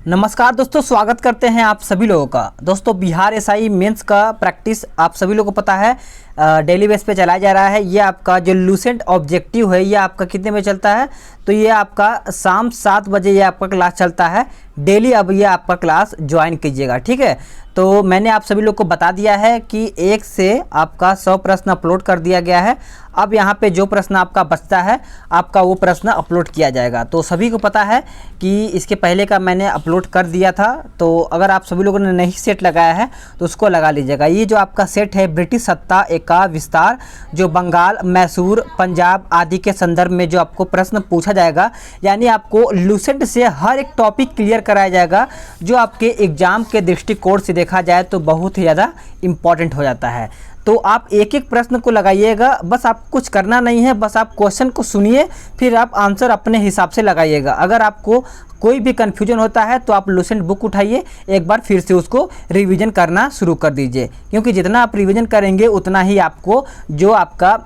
नमस्कार दोस्तों, स्वागत करते हैं आप सभी लोगों का। दोस्तों, बिहार एसआई मेंस का प्रैक्टिस आप सभी लोगों को पता है डेली बेस पे चलाया जा रहा है। ये आपका जो लूसेंट ऑब्जेक्टिव है ये आपका कितने बजे चलता है? तो ये आपका शाम 7 बजे ये आपका क्लास चलता है डेली। अब ये आपका क्लास ज्वाइन कीजिएगा, ठीक है। तो मैंने आप सभी लोग को बता दिया है कि 1 से आपका 100 प्रश्न अपलोड कर दिया गया है। अब यहाँ पे जो प्रश्न आपका बचता है आपका वो प्रश्न अपलोड किया जाएगा। तो सभी को पता है कि इसके पहले का मैंने अपलोड कर दिया था। तो अगर आप सभी लोगों ने नहीं सेट लगाया है तो उसको लगा लीजिएगा। ये जो आपका सेट है ब्रिटिश सत्ता का विस्तार, जो बंगाल, मैसूर, पंजाब आदि के संदर्भ में जो आपको प्रश्न पूछा जाएगा, यानी आपको लूसेंट से हर एक टॉपिक क्लियर कराया जाएगा, जो आपके एग्जाम के दृष्टिकोण से देखा जाए तो बहुत ही ज़्यादा इम्पॉर्टेंट हो जाता है। तो आप एक एक प्रश्न को लगाइएगा, बस आप कुछ करना नहीं है, बस आप क्वेश्चन को सुनिए, फिर आप आंसर अपने हिसाब से लगाइएगा। अगर आपको कोई भी कन्फ्यूजन होता है तो आप लूसेंट बुक उठाइए, एक बार फिर से उसको रिवीजन करना शुरू कर दीजिए, क्योंकि जितना आप रिवीजन करेंगे उतना ही आपको जो आपका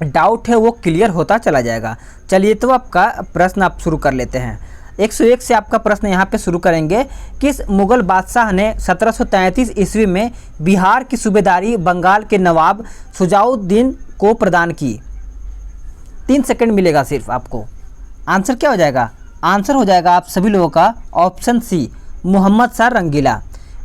डाउट है वो क्लियर होता चला जाएगा। चलिए, तो आपका प्रश्न आप शुरू कर लेते हैं। 101 से आपका प्रश्न यहाँ पे शुरू करेंगे। किस मुगल बादशाह ने 1733 ईस्वी में बिहार की सूबेदारी बंगाल के नवाब शुजाउद्दीन को प्रदान की? 3 सेकंड मिलेगा सिर्फ आपको। आंसर क्या हो जाएगा? आंसर हो जाएगा आप सभी लोगों का ऑप्शन सी, मोहम्मद शाह रंगीला।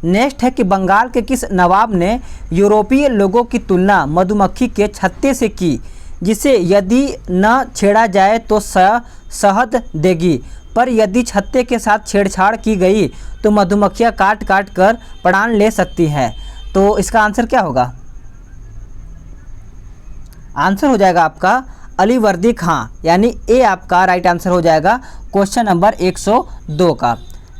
नेक्स्ट है कि बंगाल के किस नवाब ने यूरोपीय लोगों की तुलना मधुमक्खी के छत्ते से की, जिसे यदि न छेड़ा जाए तो शहद देगी, पर यदि छत्ते के साथ छेड़छाड़ की गई तो मधुमक्खियाँ काट काट कर प्राण ले सकती हैं? तो इसका आंसर क्या होगा? आंसर हो जाएगा आपका अलीवर्दी खां, यानी ए आपका राइट आंसर हो जाएगा क्वेश्चन नंबर 102 का।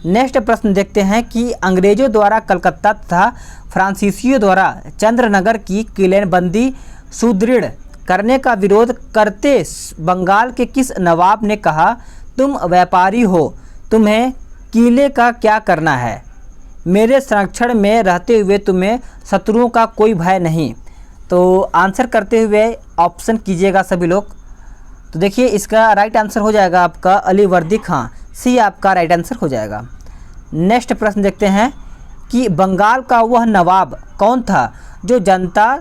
नेक्स्ट प्रश्न देखते हैं कि अंग्रेजों द्वारा कलकत्ता तथा फ्रांसीसियों द्वारा चंद्रनगर की किलेबंदी सुदृढ़ करने का विरोध करते बंगाल के किस नवाब ने कहा, तुम व्यापारी हो, तुम्हें किले का क्या करना है, मेरे संरक्षण में रहते हुए तुम्हें शत्रुओं का कोई भय नहीं? तो आंसर करते हुए ऑप्शन कीजिएगा सभी लोग। तो देखिए, इसका राइट आंसर हो जाएगा आपका अलीवर्दी खां, सी आपका राइट आंसर हो जाएगा। नेक्स्ट प्रश्न देखते हैं कि बंगाल का वह नवाब कौन था जो जानता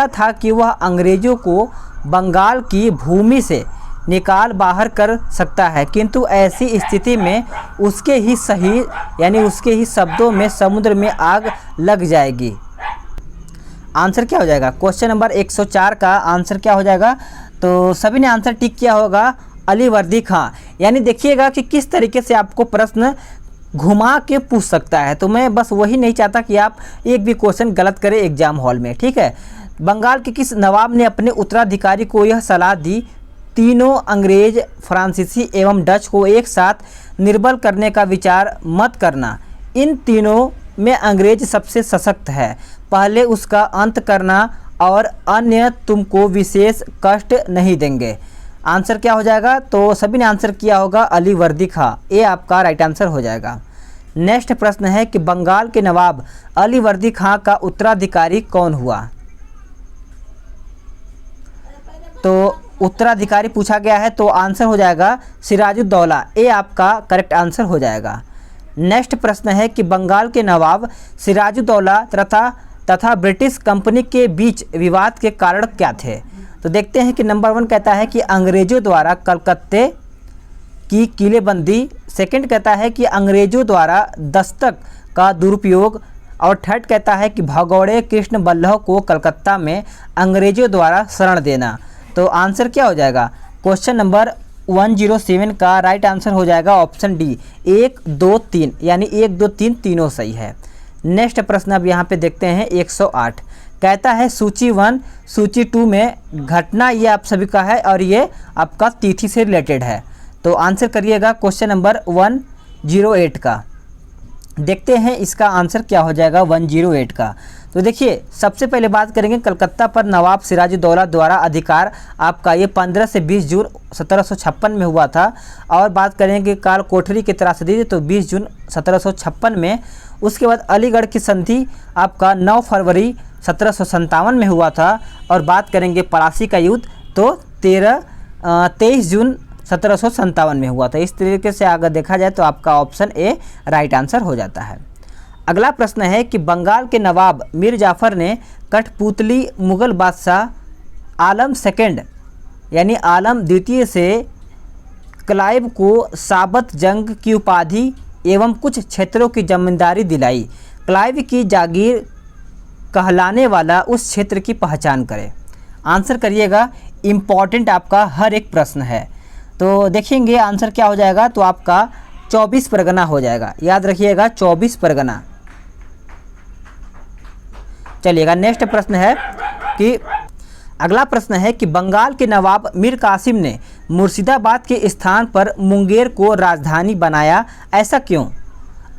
था कि वह अंग्रेज़ों को बंगाल की भूमि से निकाल बाहर कर सकता है, किंतु ऐसी स्थिति में उसके ही शब्दों में समुद्र में आग लग जाएगी? आंसर क्या हो जाएगा? क्वेश्चन नंबर 104 का आंसर क्या हो जाएगा? तो सभी ने आंसर टिक किया होगा अलीवर्दी खां। यानी देखिएगा कि किस तरीके से आपको प्रश्न घुमा के पूछ सकता है। तो मैं बस वही नहीं चाहता कि आप एक भी क्वेश्चन गलत करें एग्जाम हॉल में, ठीक है। बंगाल के किस नवाब ने अपने उत्तराधिकारी को यह सलाह दी, तीनों अंग्रेज, फ्रांसीसी एवं डच को एक साथ निर्बल करने का विचार मत करना, इन तीनों में अंग्रेज सबसे सशक्त है, पहले उसका अंत करना और अन्य तुमको विशेष कष्ट नहीं देंगे? आंसर क्या हो जाएगा? तो सभी ने आंसर किया होगा अलीवर्दी खां, ए आपका राइट आंसर हो जाएगा। नेक्स्ट प्रश्न है कि बंगाल के नवाब अलीवर्दी खां का उत्तराधिकारी कौन हुआ? तो उत्तराधिकारी पूछा गया है, तो आंसर हो जाएगा सिराजुद्दौला, ए आपका करेक्ट आंसर हो जाएगा। नेक्स्ट प्रश्न है कि बंगाल के नवाब सिराजुद्दौला तथा ब्रिटिश कंपनी के बीच विवाद के कारण क्या थे? तो देखते हैं कि नंबर 1 कहता है कि अंग्रेजों द्वारा कलकत्ते की किलेबंदी, सेकंड कहता है कि अंग्रेजों द्वारा दस्तक का दुरुपयोग, और थर्ड कहता है कि भगौड़े कृष्ण बल्लभ को कलकत्ता में अंग्रेजों द्वारा शरण देना। तो आंसर क्या हो जाएगा? क्वेश्चन नंबर 107 का राइट आंसर हो जाएगा ऑप्शन डी, 1, 2, 3, यानी 1, 2, 3 तीनों सही है। नेक्स्ट प्रश्न अब यहाँ पे देखते हैं 108, कहता है सूची 1 सूची 2 में घटना, ये आप सभी का है और ये आपका तिथि से रिलेटेड है। तो आंसर करिएगा क्वेश्चन नंबर 108 का। देखते हैं इसका आंसर क्या हो जाएगा 108 का। तो देखिए, सबसे पहले बात करेंगे कलकत्ता पर नवाब सिराजुद्दौला द्वारा अधिकार आपका ये 15 से 20 जून 1756 में हुआ था। और बात करेंगे काल कोठरी की त्रासदी, तो 20 जून 1756 में। उसके बाद अलीगढ़ की संधि आपका 9 फरवरी 1757 में हुआ था। और बात करेंगे पलासी का युद्ध, तो 23 जून 1757 में हुआ था। इस तरीके से अगर देखा जाए तो आपका ऑप्शन ए राइट आंसर हो जाता है। अगला प्रश्न है कि बंगाल के नवाब मीर जाफ़र ने कठपुतली मुगल बादशाह आलम सेकंड यानी आलम द्वितीय से क्लाइव को साबत जंग की उपाधि एवं कुछ क्षेत्रों की जमींदारी दिलाई। क्लाइव की जागीर कहलाने वाला उस क्षेत्र की पहचान करें। आंसर करिएगा, इम्पॉर्टेंट आपका हर एक प्रश्न है। तो देखेंगे आंसर क्या हो जाएगा, तो आपका 24 परगना हो जाएगा। याद रखिएगा 24 परगना। चलिएगा नेक्स्ट प्रश्न है कि अगला प्रश्न है कि बंगाल के नवाब मीर कासिम ने मुर्शिदाबाद के स्थान पर मुंगेर को राजधानी बनाया, ऐसा क्यों?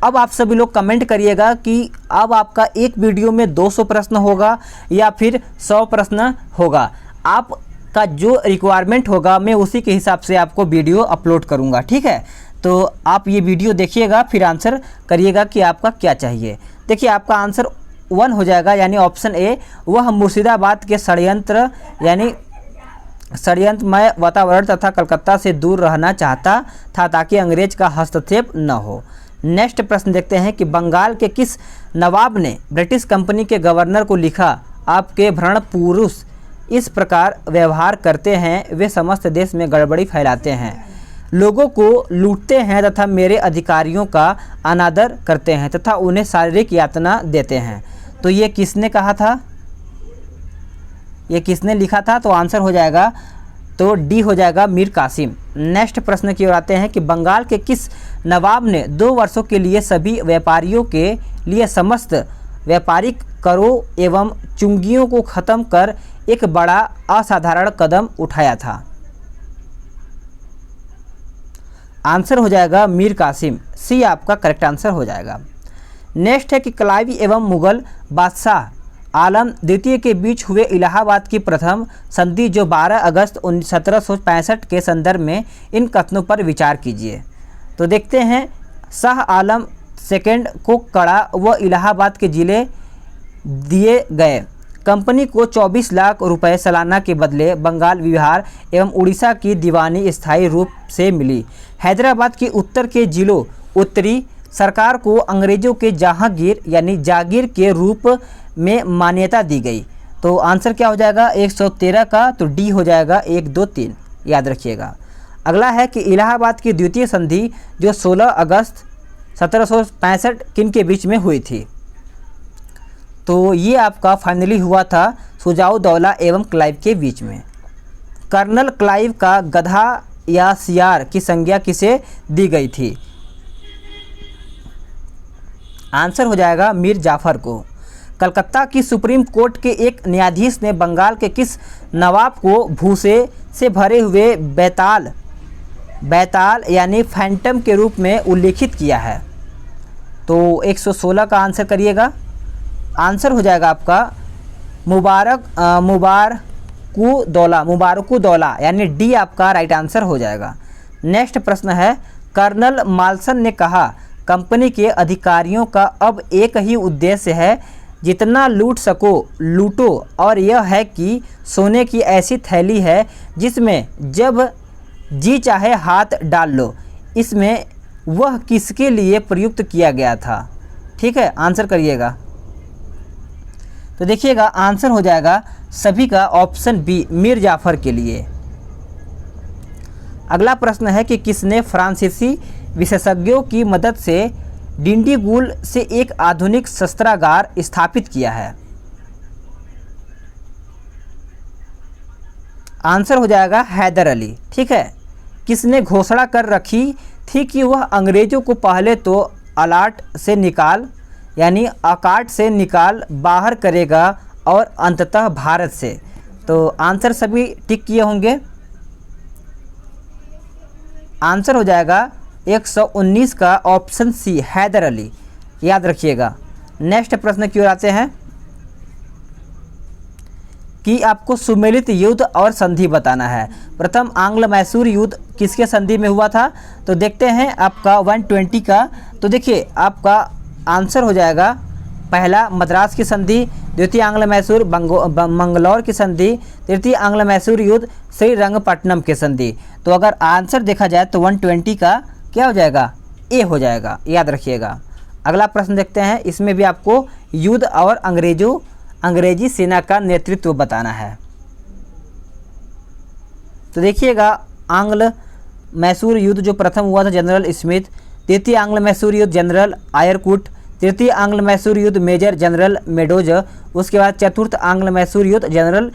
अब आप सभी लोग कमेंट करिएगा कि अब आपका एक वीडियो में 200 प्रश्न होगा या फिर 100 प्रश्न होगा। आपका जो रिक्वायरमेंट होगा मैं उसी के हिसाब से आपको वीडियो अपलोड करूंगा, ठीक है। तो आप ये वीडियो देखिएगा फिर आंसर करिएगा कि आपका क्या चाहिए। देखिए आपका आंसर 1 हो जाएगा, यानी ऑप्शन ए, वह मुर्शिदाबाद के षड्यंत्र यानी षड्यंत्रमय वातावरण तथा कलकत्ता से दूर रहना चाहता था ताकि अंग्रेज का हस्तक्षेप न हो। नेक्स्ट प्रश्न देखते हैं कि बंगाल के किस नवाब ने ब्रिटिश कंपनी के गवर्नर को लिखा, आपके भ्रण पुरुष इस प्रकार व्यवहार करते हैं, वे समस्त देश में गड़बड़ी फैलाते हैं, लोगों को लूटते हैं तथा मेरे अधिकारियों का अनादर करते हैं तथा उन्हें शारीरिक यातना देते हैं। तो ये किसने कहा था, ये किसने लिखा था? तो आंसर हो जाएगा, तो डी हो जाएगा, मीर कासिम। नेक्स्ट प्रश्न की ओर आते हैं कि बंगाल के किस नवाब ने 2 वर्षों के लिए सभी व्यापारियों के लिए समस्त व्यापारिक करों एवं चुंगियों को खत्म कर एक बड़ा असाधारण कदम उठाया था? आंसर हो जाएगा मीर कासिम, सी आपका करेक्ट आंसर हो जाएगा। नेक्स्ट है कि क्लाइव एवं मुगल बादशाह आलम द्वितीय के बीच हुए इलाहाबाद की प्रथम संधि जो 12 अगस्त 1765 के संदर्भ में, इन कथनों पर विचार कीजिए। तो देखते हैं, शाह आलम सेकंड को कड़ा व इलाहाबाद के जिले दिए गए। कंपनी को 24 लाख रुपए सालाना के बदले बंगाल, बिहार एवं उड़ीसा की दीवानी स्थायी रूप से मिली। हैदराबाद के उत्तर के जिलों उत्तरी सरकार को अंग्रेजों के जहांगीर यानी जागीर के रूप में मान्यता दी गई। तो आंसर क्या हो जाएगा 113 का, तो डी हो जाएगा 1, 2, 3, याद रखिएगा। अगला है कि इलाहाबाद की द्वितीय संधि जो 16 अगस्त 1765 किन के बीच में हुई थी? तो ये आपका फाइनली हुआ था शुजाउद्दौला एवं क्लाइव के बीच में। कर्नल क्लाइव का गधा या सियार की संज्ञा किसे दी गई थी? आंसर हो जाएगा मीर जाफ़र को। कलकत्ता की सुप्रीम कोर्ट के एक न्यायाधीश ने बंगाल के किस नवाब को भूसे से भरे हुए बैताल यानी फैंटम के रूप में उल्लेखित किया है? तो 116 का आंसर करिएगा। आंसर हो जाएगा आपका मुबारकुदौला यानी डी आपका राइट आंसर हो जाएगा। नेक्स्ट प्रश्न है, कर्नल माल्सन ने कहा, कंपनी के अधिकारियों का अब एक ही उद्देश्य है, जितना लूट सको लूटो, और यह है कि सोने की ऐसी थैली है जिसमें जब जी चाहे हाथ डाल लो। इसमें वह किसके लिए प्रयुक्त किया गया था? ठीक है, आंसर करिएगा। तो देखिएगा आंसर हो जाएगा सभी का ऑप्शन बी, मीर जाफ़र के लिए। अगला प्रश्न है कि किसने फ्रांसीसी विशेषज्ञों की मदद से डिंडीगुल से एक आधुनिक शस्त्रागार स्थापित किया है? आंसर हो जाएगा हैदर अली। ठीक है, किसने घोषणा कर रखी थी कि वह अंग्रेजों को पहले तो अलाट से निकाल यानी अकाट से निकाल बाहर करेगा और अंततः भारत से? तो आंसर सभी टिक किए होंगे। आंसर हो जाएगा 119 का ऑप्शन सी, हैदर अली, याद रखिएगा। नेक्स्ट प्रश्न की ओर आते हैं कि आपको सुमेलित युद्ध और संधि बताना है। प्रथम आंग्ल मैसूर युद्ध किसके संधि में हुआ था? तो देखते हैं आपका 120 का। तो देखिए आपका आंसर हो जाएगा पहला मद्रास की संधि, द्वितीय आंग्ल मैसूर मंगलौर की संधि, तृतीय आंग्ल मैसूर युद्ध श्रीरंगपट्टनम की संधि। तो अगर आंसर देखा जाए तो 120 का क्या हो जाएगा, ए हो जाएगा, याद रखिएगा। अगला प्रश्न देखते हैं, इसमें भी आपको युद्ध और अंग्रेजी सेना का नेतृत्व बताना है। तो देखिएगा, आंग्ल मैसूर युद्ध जो प्रथम हुआ था जनरल स्मिथ, द्वितीय आंग्ल मैसूर युद्ध जनरल आयरकुट, तृतीय आंग्ल मैसूर युद्ध मेजर जनरल मेडोज, उसके बाद चतुर्थ आंग्ल मैसूर युद्ध जनरल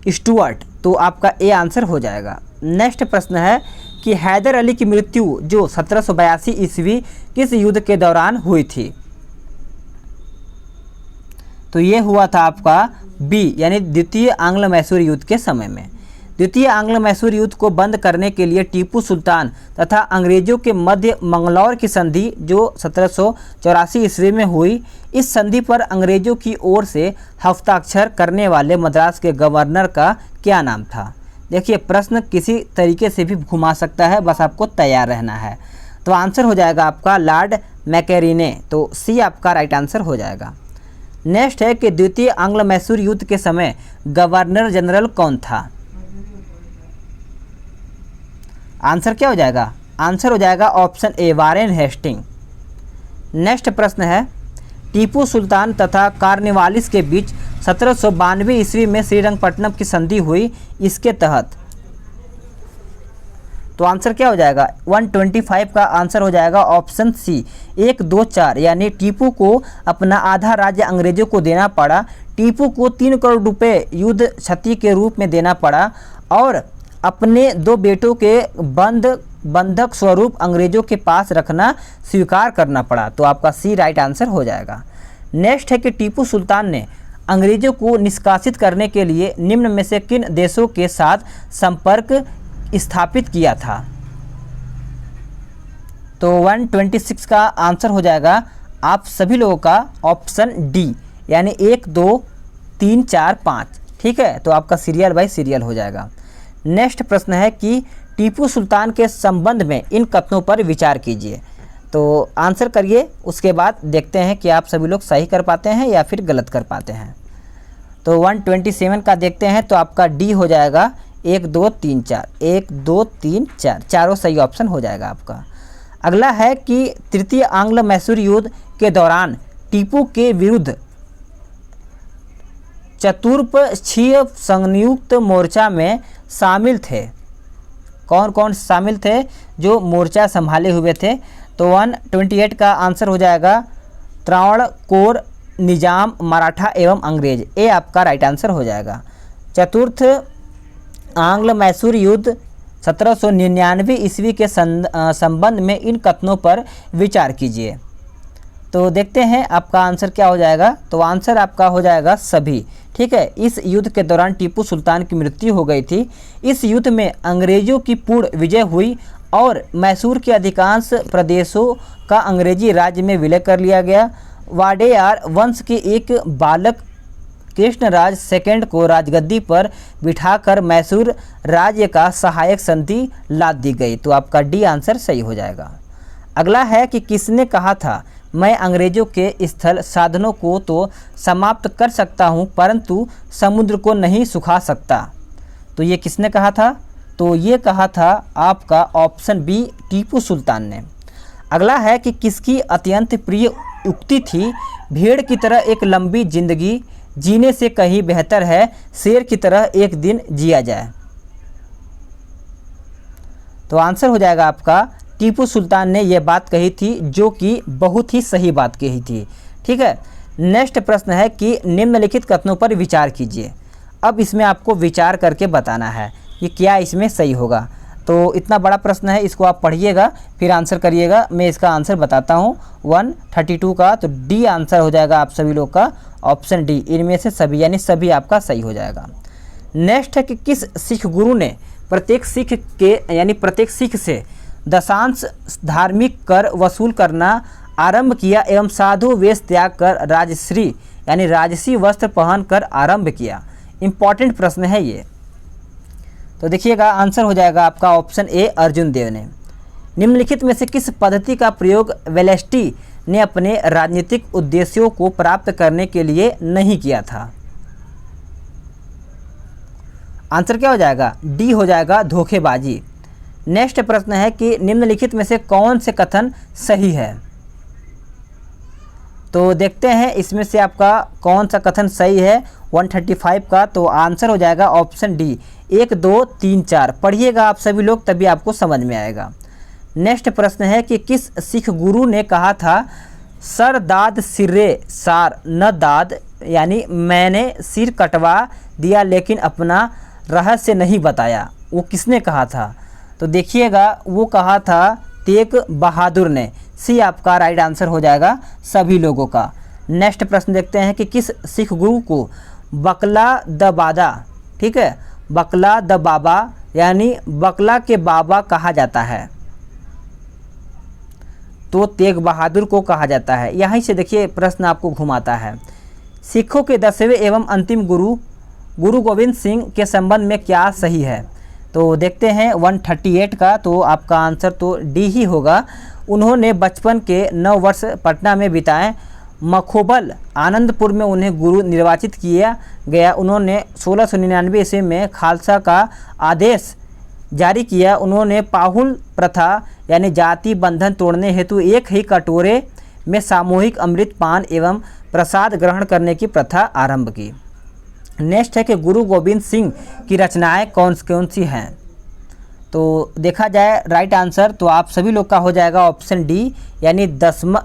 स्टुअर्ट। तो आपका ए आंसर हो जाएगा। नेक्स्ट प्रश्न है कि हैदर अली की मृत्यु जो 1782 ईस्वी किस युद्ध के दौरान हुई थी। तो ये हुआ था आपका बी, यानी द्वितीय आंग्ल मैसूर युद्ध के समय में। द्वितीय आंग्ल मैसूर युद्ध को बंद करने के लिए टीपू सुल्तान तथा अंग्रेजों के मध्य मंगलौर की संधि जो 1784 ईस्वी में हुई, इस संधि पर अंग्रेजों की ओर से हस्ताक्षर करने वाले मद्रास के गवर्नर का क्या नाम था। देखिए, प्रश्न किसी तरीके से भी घुमा सकता है, बस आपको तैयार रहना है। तो आंसर हो जाएगा आपका लॉर्ड मैकेरिने। तो सी आपका राइट आंसर हो जाएगा। नेक्स्ट है कि द्वितीय आंग्ल मैसूर युद्ध के समय गवर्नर जनरल कौन था। आंसर क्या हो जाएगा, आंसर हो जाएगा option A, Warren Hastings. Next प्रश्न है, टीपू सुल्तान तथा कार्नवालिस के बीच 1792 ईस्वी में श्रीरंगपट्टनम की संधि हुई, इसके तहत। तो आंसर क्या हो जाएगा, 125 का आंसर हो जाएगा ऑप्शन सी, 1, 2, 4। यानी टीपू को अपना आधा राज्य अंग्रेजों को देना पड़ा। टीपू को 3 करोड़ रुपए युद्ध क्षति के रूप में देना पड़ा और अपने 2 बेटों के बंधक स्वरूप अंग्रेजों के पास रखना स्वीकार करना पड़ा। तो आपका सी राइट आंसर हो जाएगा। नेक्स्ट है कि टीपू सुल्तान ने अंग्रेजों को निष्कासित करने के लिए निम्न में से किन देशों के साथ संपर्क स्थापित किया था। तो 126 का आंसर हो जाएगा आप सभी लोगों का ऑप्शन डी, यानी 1, 2, 3, 4, 5। ठीक है, तो आपका सीरियल बाय सीरियल हो जाएगा। नेक्स्ट प्रश्न है कि टीपू सुल्तान के संबंध में इन कथनों पर विचार कीजिए। तो आंसर करिए, उसके बाद देखते हैं कि आप सभी लोग सही कर पाते हैं या फिर गलत कर पाते हैं। तो 127 का देखते हैं, तो आपका डी हो जाएगा 1, 2, 3, 4, 1, 2, 3, 4, चारों सही ऑप्शन हो जाएगा आपका। अगला है कि तृतीय आंग्ल मैसूर युद्ध के दौरान टीपू के विरुद्ध चतुष्पक्षीय संयुक्त मोर्चा में शामिल थे। कौन कौन शामिल थे जो मोर्चा संभाले हुए थे। तो 128 का आंसर हो जाएगा त्रावणकोर, निजाम, मराठा एवं अंग्रेज। ए आपका राइट आंसर हो जाएगा। चतुर्थ आंग्ल मैसूर युद्ध 1799 ईस्वी के संबंध में इन कथनों पर विचार कीजिए। तो देखते हैं आपका आंसर क्या हो जाएगा। तो आंसर आपका हो जाएगा सभी। ठीक है, इस युद्ध के दौरान टीपू सुल्तान की मृत्यु हो गई थी। इस युद्ध में अंग्रेजों की पूर्ण विजय हुई और मैसूर के अधिकांश प्रदेशों का अंग्रेजी राज्य में विलय कर लिया गया। वाडेयार वंश के एक बालक कृष्णराज सेकंड को राजगद्दी पर बिठाकर मैसूर राज्य का सहायक संधि लाद दी गई। तो आपका डी आंसर सही हो जाएगा। अगला है कि किसने कहा था, मैं अंग्रेजों के स्थल साधनों को तो समाप्त कर सकता हूं, परंतु समुद्र को नहीं सुखा सकता। तो ये किसने कहा था। तो ये कहा था आपका ऑप्शन बी, टीपू सुल्तान ने। अगला है कि किसकी अत्यंत प्रिय उक्ति थी, भेड़ की तरह एक लंबी जिंदगी जीने से कहीं बेहतर है शेर की तरह एक दिन जिया जाए। तो आंसर हो जाएगा आपका टीपू सुल्तान ने यह बात कही थी, जो कि बहुत ही सही बात कही थी। ठीक है, नेक्स्ट प्रश्न है कि निम्नलिखित कथनों पर विचार कीजिए। अब इसमें आपको विचार करके बताना है कि क्या इसमें सही होगा। तो इतना बड़ा प्रश्न है, इसको आप पढ़िएगा फिर आंसर करिएगा। मैं इसका आंसर बताता हूँ 132 का। तो डी आंसर हो जाएगा आप सभी लोग का ऑप्शन डी, इनमें से सभी, यानी सभी आपका सही हो जाएगा। नेक्स्ट है कि किस सिख गुरु ने प्रत्येक सिख से दशांश धार्मिक कर वसूल करना आरंभ किया एवं साधु वेश त्याग कर राजश्री यानी राजसी वस्त्र पहन कर आरंभ किया। इंपॉर्टेंट प्रश्न है ये। तो देखिएगा, आंसर हो जाएगा आपका ऑप्शन ए, अर्जुन देव ने। निम्नलिखित में से किस पद्धति का प्रयोग वेलेस्टी ने अपने राजनीतिक उद्देश्यों को प्राप्त करने के लिए नहीं किया था? आंसर क्या हो जाएगा? डी हो जाएगा, धोखेबाजी। नेक्स्ट प्रश्न है कि निम्नलिखित में से कौन से कथन सही है? तो देखते हैं इसमें से आपका कौन सा कथन सही है 135 का। तो आंसर हो जाएगा ऑप्शन डी, 1 2 3 4। पढ़िएगा आप सभी लोग, तभी आपको समझ में आएगा। नेक्स्ट प्रश्न है कि किस सिख गुरु ने कहा था सर दाद सिरे सार न दाद, यानी मैंने सिर कटवा दिया लेकिन अपना रहस्य नहीं बताया। वो किसने कहा था? तो देखिएगा वो कहा था तेग बहादुर ने। सी आपका राइट आंसर हो जाएगा सभी लोगों का। नेक्स्ट प्रश्न देखते हैं कि किस सिख गुरु को बकला द बादा, ठीक है, बकला द बाबा यानी बकला के बाबा कहा जाता है? तो तेग बहादुर को कहा जाता है। यहीं से देखिए प्रश्न आपको घुमाता है। सिखों के 10वें एवं अंतिम गुरु गुरु गोविंद सिंह के संबंध में क्या सही है? तो देखते हैं 138 का। तो आपका आंसर तो डी ही होगा। उन्होंने बचपन के 9 वर्ष पटना में बिताए। मखोबल आनंदपुर में उन्हें गुरु निर्वाचित किया गया। उन्होंने 1699 ईस्वी में खालसा का आदेश जारी किया। उन्होंने पाहुल प्रथा यानी जाति बंधन तोड़ने हेतु एक ही कटोरे में सामूहिक अमृत पान एवं प्रसाद ग्रहण करने की प्रथा आरंभ की। नेक्स्ट है कि गुरु गोविंद सिंह की रचनाएं कौन सी हैं? तो देखा जाए राइट आंसर तो आप सभी लोग का हो जाएगा ऑप्शन डी, यानी दसम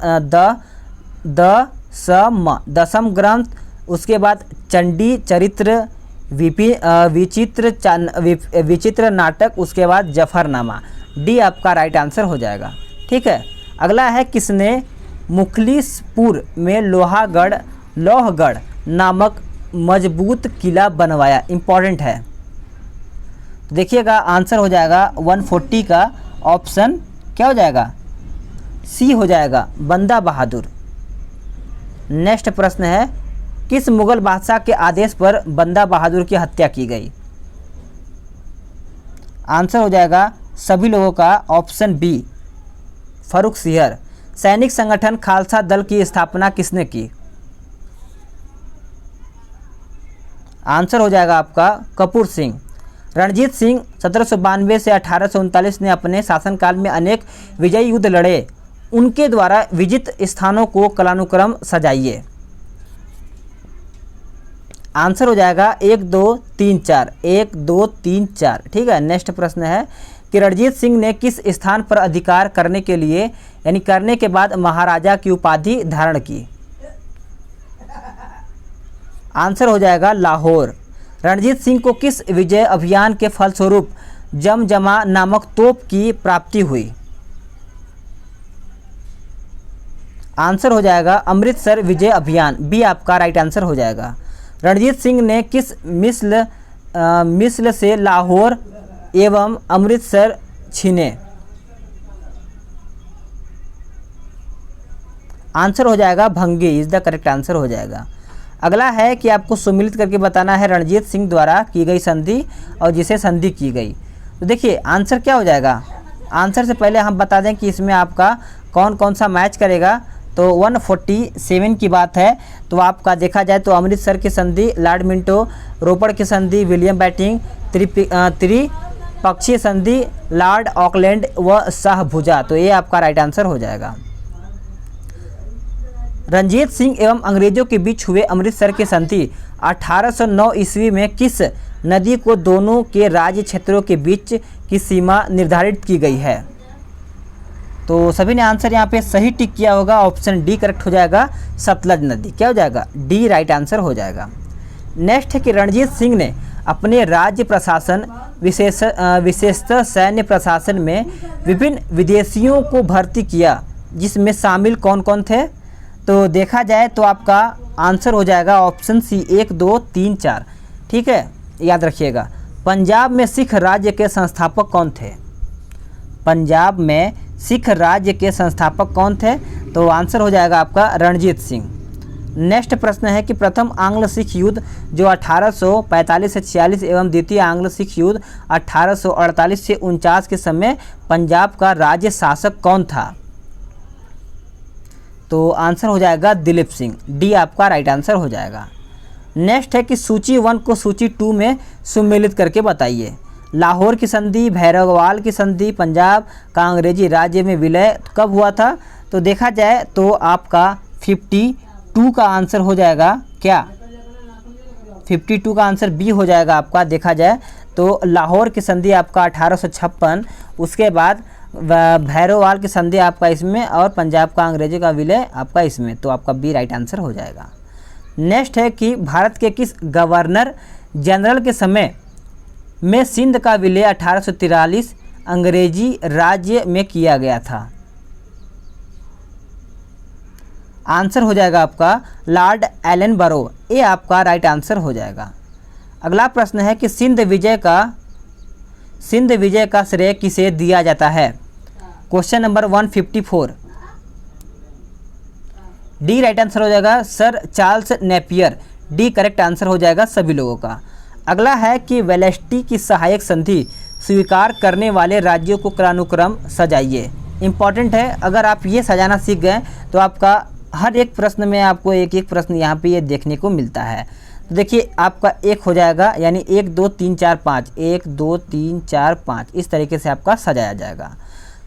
ग्रंथ, उसके बाद चंडी चरित्र, विचित्र नाटक, उसके बाद जफरनामा। डी आपका राइट आंसर हो जाएगा। ठीक है, अगला है किसने मुखलिसपुर में लोहगढ़ नामक मजबूत किला बनवाया? इंपॉर्टेंट है। तो देखिएगा आंसर हो जाएगा 140 का ऑप्शन क्या हो जाएगा? सी हो जाएगा, बंदा बहादुर। नेक्स्ट प्रश्न है किस मुगल बादशाह के आदेश पर बंदा बहादुर की हत्या की गई? आंसर हो जाएगा सभी लोगों का ऑप्शन बी, फर्रुख सिहर। सैनिक संगठन खालसा दल की स्थापना किसने की? आंसर हो जाएगा आपका कपूर सिंह। रणजीत सिंह 1792 से 1839 ने अपने शासनकाल में अनेक विजयी युद्ध लड़े। उनके द्वारा विजित स्थानों को कालानुक्रम सजाइए। आंसर हो जाएगा 1 2 3 4, 1 2 3 4। ठीक है, नेक्स्ट प्रश्न है कि रणजीत सिंह ने किस स्थान पर अधिकार करने के लिए यानी करने के बाद महाराजा की उपाधि धारण की? आंसर हो जाएगा लाहौर। रणजीत सिंह को किस विजय अभियान के फलस्वरूप जमजमा नामक तोप की प्राप्ति हुई? आंसर हो जाएगा अमृतसर विजय अभियान। बी आपका राइट आंसर हो जाएगा। रणजीत सिंह ने किस मिस्ल से लाहौर एवं अमृतसर छीने? आंसर हो जाएगा भंगी, इज द करेक्ट आंसर हो जाएगा। अगला है कि आपको सुमिलित करके बताना है रणजीत सिंह द्वारा की गई संधि और जिसे संधि की गई। तो देखिए आंसर क्या हो जाएगा। आंसर से पहले हम बता दें कि इसमें आपका कौन कौन सा मैच करेगा। तो 147 की बात है। तो आपका देखा जाए तो अमृतसर की संधि, लॉर्ड मिंटो, रोपड़ की संधि, विलियम बैटिंग, त्रिपक्षीय संधि, लॉर्ड ऑकलैंड व शाहभुजा। तो ये आपका राइट आंसर हो जाएगा। रणजीत सिंह एवं अंग्रेजों के बीच हुए अमृतसर की संधि 1809 ईस्वी में किस नदी को दोनों के राज्य क्षेत्रों के बीच की सीमा निर्धारित की गई है? तो सभी ने आंसर यहाँ पे सही टिक किया होगा। ऑप्शन डी करेक्ट हो जाएगा, सतलज नदी। क्या हो जाएगा? डी राइट आंसर हो जाएगा। नेक्स्ट है कि रणजीत सिंह ने अपने राज्य प्रशासन विशेषतः सैन्य प्रशासन में विभिन्न विदेशियों को भर्ती किया, जिसमें शामिल कौन कौन थे? तो देखा जाए तो आपका आंसर हो जाएगा ऑप्शन सी, 1 2 3 4। ठीक है, याद रखिएगा। पंजाब में सिख राज्य के संस्थापक कौन थे? पंजाब में सिख राज्य के संस्थापक कौन थे? तो आंसर हो जाएगा आपका रणजीत सिंह। नेक्स्ट प्रश्न है कि प्रथम आंग्ल सिख युद्ध जो 1845 से 46 एवं द्वितीय आंग्ल सिख युद्ध 1848 से 49 के समय पंजाब का राज्य शासक कौन था? तो आंसर हो जाएगा दिलीप सिंह, डी आपका राइट आंसर हो जाएगा। नेक्स्ट है कि सूची 1 को सूची 2 में सम्मिलित करके बताइए। लाहौर की संधि, भैरववाल की संधि, पंजाब का अंग्रेजी राज्य में विलय कब हुआ था? तो देखा जाए तो आपका 52 का आंसर हो जाएगा क्या? 52 का आंसर बी हो जाएगा आपका। देखा जाए तो लाहौर की संधि आपका 1856, उसके बाद भैरववाल की संधि आपका इसमें, और पंजाब का अंग्रेजी का विलय आपका इसमें, तो आपका बी राइट आंसर हो जाएगा। नेक्स्ट है कि भारत के किस गवर्नर जनरल के समय में सिंध का विलय 1843 अंग्रेजी राज्य में किया गया था? आंसर हो जाएगा आपका लॉर्ड एलन बरो, ये आपका राइट आंसर हो जाएगा। अगला प्रश्न है कि सिंध विजय का श्रेय किसे दिया जाता है? Question number 154, D right answer हो जाएगा sir Charles Napier, D correct answer हो जाएगा सभी लोगों का। अगला है कि वेलेस्टी की सहायक संधि स्वीकार करने वाले राज्यों को क्रमानुक्रम सजाइए। इंपॉर्टेंट है, अगर आप ये सजाना सीख गए तो आपका हर एक प्रश्न में आपको एक एक प्रश्न यहाँ पे ये देखने को मिलता है। तो देखिए आपका एक हो जाएगा, यानी 1 2 3 4 5, 1 2 3 4 5, इस तरीके से आपका सजाया जाएगा।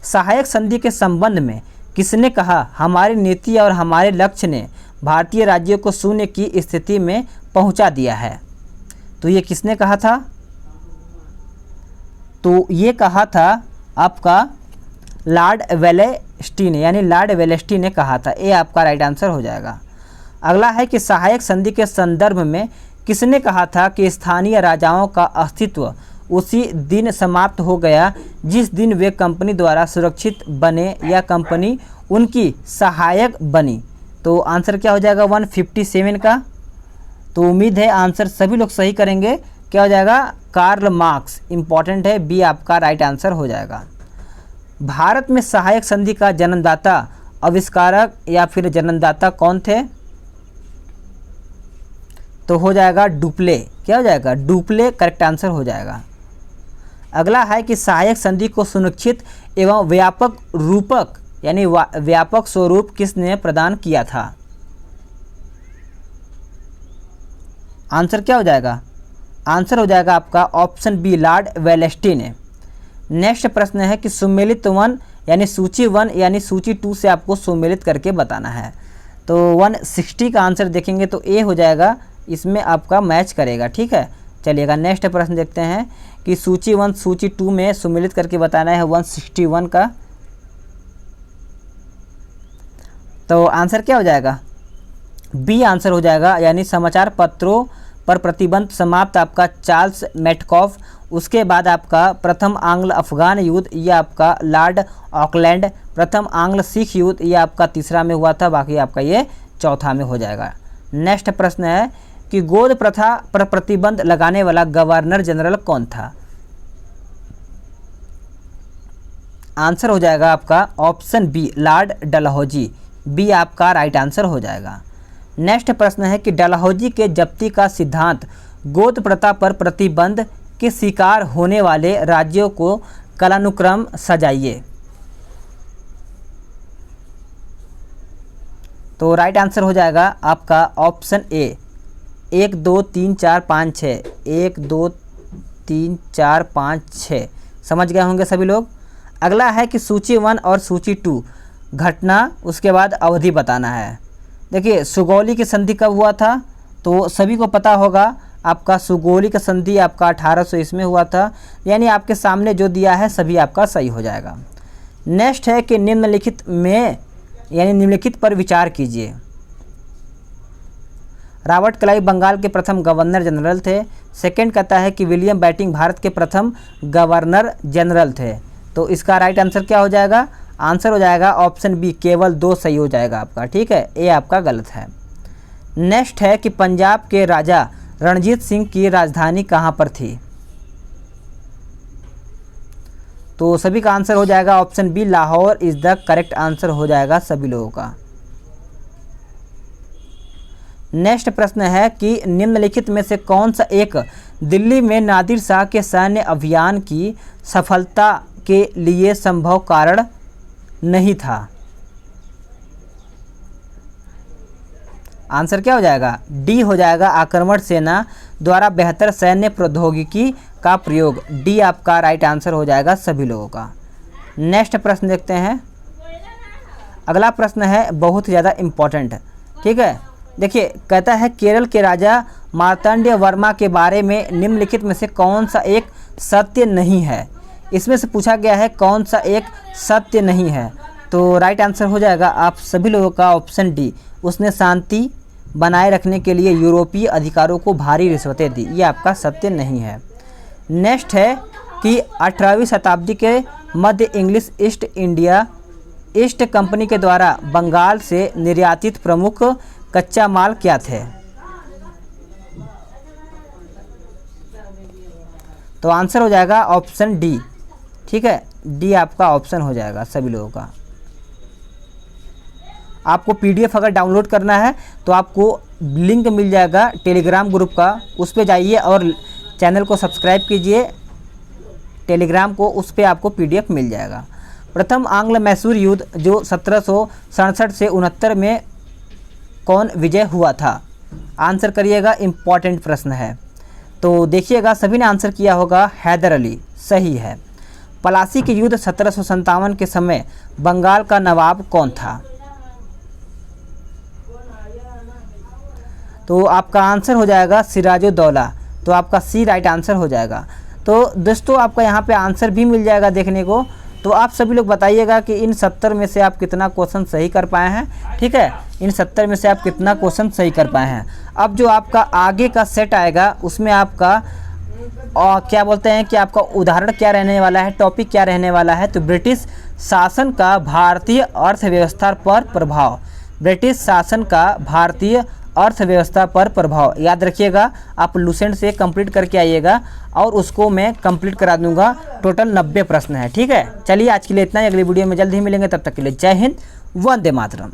सहायक संधि के संबंध में किसने कहा हमारी नीति और हमारे लक्ष्य ने भारतीय राज्यों को शून्य की स्थिति में पहुंचा दिया है? तो ये किसने कहा था? तो ये कहा था आपका लॉर्ड वेलेस्टी ने, यानी लॉर्ड वेलेस्टी ने कहा था, ये आपका राइट आंसर हो जाएगा। अगला है कि सहायक संधि के संदर्भ में किसने कहा था कि स्थानीय राजाओं का अस्तित्व उसी दिन समाप्त हो गया जिस दिन वे कंपनी द्वारा सुरक्षित बने या कंपनी उनकी सहायक बनी? तो आंसर क्या हो जाएगा 157 का? तो उम्मीद है आंसर सभी लोग सही करेंगे। क्या हो जाएगा? कार्ल मार्क्स, इंपॉर्टेंट है, बी आपका राइट आंसर हो जाएगा। भारत में सहायक संधि का जन्मदाता, आविष्कारक या फिर जन्मदाता कौन थे? तो हो जाएगा डुप्ले। क्या हो जाएगा? डुप्ले करेक्ट आंसर हो जाएगा। अगला है कि सहायक संधि को सुनिश्चित एवं व्यापक रूपक यानी व्यापक स्वरूप किसने प्रदान किया था? आंसर क्या हो जाएगा? आंसर हो जाएगा आपका ऑप्शन बी लॉर्ड वेलेस्टी ने। नेक्स्ट प्रश्न है कि सुमेलित 1 यानी सूची 1 यानी सूची 2 से आपको सुमेलित करके बताना है। तो 160 का आंसर देखेंगे तो ए हो जाएगा, इसमें आपका मैच करेगा। ठीक है, चलिएगा नेक्स्ट प्रश्न देखते हैं कि सूची 1 सूची 2 में सुमेलित करके बताना है 161 का। तो आंसर क्या हो जाएगा? बी आंसर हो जाएगा, यानी समाचार पत्रों पर प्रतिबंध समाप्त आपका चार्ल्स मेटकॉफ, उसके बाद आपका प्रथम आंग्ल अफगान युद्ध, ये आपका लॉर्ड ऑकलैंड, प्रथम आंग्ल सिख युद्ध, ये आपका तीसरा में हुआ था, बाकी आपका ये चौथा में हो जाएगा। नेक्स्ट प्रश्न है कि गोद प्रथा पर प्रतिबंध लगाने वाला गवर्नर जनरल कौन था? आंसर हो जाएगा आपका option B Lord Dalhousie, B आपका राइट आंसर हो जाएगा। नेक्स्ट प्रश्न है कि डलहौजी के जब्ती का सिद्धांत गोद प्रथा पर प्रतिबंध के शिकार होने वाले राज्यों को कालानुक्रम सजाइए। तो राइट आंसर हो जाएगा आपका ऑप्शन ए 1 2 3 4 5 6, 1 2 3 4 5 6। समझ गए होंगे सभी लोग। अगला है कि सूची 1 और सूची 2 घटना, उसके बाद अवधि बताना है। देखिए सुगौली की संधि कब हुआ था? तो सभी को पता होगा, आपका सुगौली का संधि आपका 1800 ईस्वी में हुआ था, यानी आपके सामने जो दिया है सभी आपका सही हो जाएगा। नेक्स्ट है कि निम्नलिखित में यानी निम्नलिखित पर विचार कीजिए। रॉबर्ट क्लाइव बंगाल के प्रथम गवर्नर जनरल थे। सेकंड कहता है कि विलियम बेंटिंक भारत के प्रथम गवर्नर जनरल थे। तो इसका राइट आंसर क्या हो जाएगा? आंसर हो जाएगा ऑप्शन बी, केवल 2 सही हो जाएगा आपका। ठीक है, ये आपका गलत है। नेक्स्ट है कि पंजाब के राजा रणजीत सिंह की राजधानी कहाँ पर थी? तो सभी का आंसर हो जाएगा option B, Lahore is the correct answer हो जाएगा सभी लोगों का। नेक्स्ट प्रश्न है कि निम्नलिखित में से कौन सा एक दिल्ली में नादिर शाह के सैन्य अभियान की सफलता के लिए संभव कारण नहीं था? आंसर क्या हो जाएगा? डी हो जाएगा, आक्रमण सेना द्वारा बेहतर सैन्य प्रौद्योगिकी का प्रयोग। डी आपका राइट आंसर हो जाएगा सभी लोगों का। नेक्स्ट प्रश्न देखते हैं। अगला प्रश्न है बहुत ज़्यादा इम्पोर्टेंट, ठीक है। देखिए, कहता है केरल के राजा मार्तंड वर्मा के बारे में निम्नलिखित में से कौन सा एक सत्य नहीं है। इसमें से पूछा गया है कौन सा एक सत्य नहीं है। तो राइट आंसर हो जाएगा आप सभी लोगों का ऑप्शन डी, उसने शांति बनाए रखने के लिए यूरोपीय अधिकारों को भारी रिश्वतें दी। ये आपका सत्य नहीं है। नेक्स्ट है कि 18वीं शताब्दी के मध्य इंग्लिश ईस्ट कंपनी के द्वारा बंगाल से निर्यातित प्रमुख कच्चा माल क्या थे। तो आंसर हो जाएगा ऑप्शन डी, ठीक है। डी आपका ऑप्शन हो जाएगा सभी लोगों का। आपको पीडीएफ अगर डाउनलोड करना है तो आपको लिंक मिल जाएगा टेलीग्राम ग्रुप का, उस पर जाइए और चैनल को सब्सक्राइब कीजिए टेलीग्राम को, उस पर आपको पीडीएफ मिल जाएगा। प्रथम आंग्ल मैसूर युद्ध जो 1767 से 69 में कौन विजय हुआ था। आंसर करिएगा, इम्पॉर्टेंट प्रश्न है। तो देखिएगा सभी ने आंसर किया होगा हैदर अली, सही है। पलासी के युद्ध 1757 के समय बंगाल का नवाब कौन था। तो आपका आंसर हो जाएगा सिराजुद्दौला। तो आपका सी राइट आंसर हो जाएगा। तो दोस्तों आपका यहाँ पे आंसर भी मिल जाएगा देखने को। तो आप सभी लोग बताइएगा कि इन 70 में से आप कितना क्वेश्चन सही कर पाए हैं, ठीक है। इन 70 में से आप कितना क्वेश्चन सही कर पाए हैं। अब जो आपका आगे का सेट आएगा उसमें आपका क्या बोलते हैं कि आपका उदाहरण क्या रहने वाला है, टॉपिक क्या रहने वाला है। तो ब्रिटिश शासन का भारतीय अर्थव्यवस्था पर प्रभाव। ब्रिटिश शासन का भारतीय अर्थव्यवस्था पर प्रभाव याद रखिएगा। आप लूसेंट से कंप्लीट करके आइएगा और उसको मैं कंप्लीट करा दूंगा। टोटल 90 प्रश्न है, ठीक है। चलिए आज के लिए इतना ही, अगली वीडियो में जल्द ही मिलेंगे। तब तक के लिए जय हिंद, वंदे मातरम।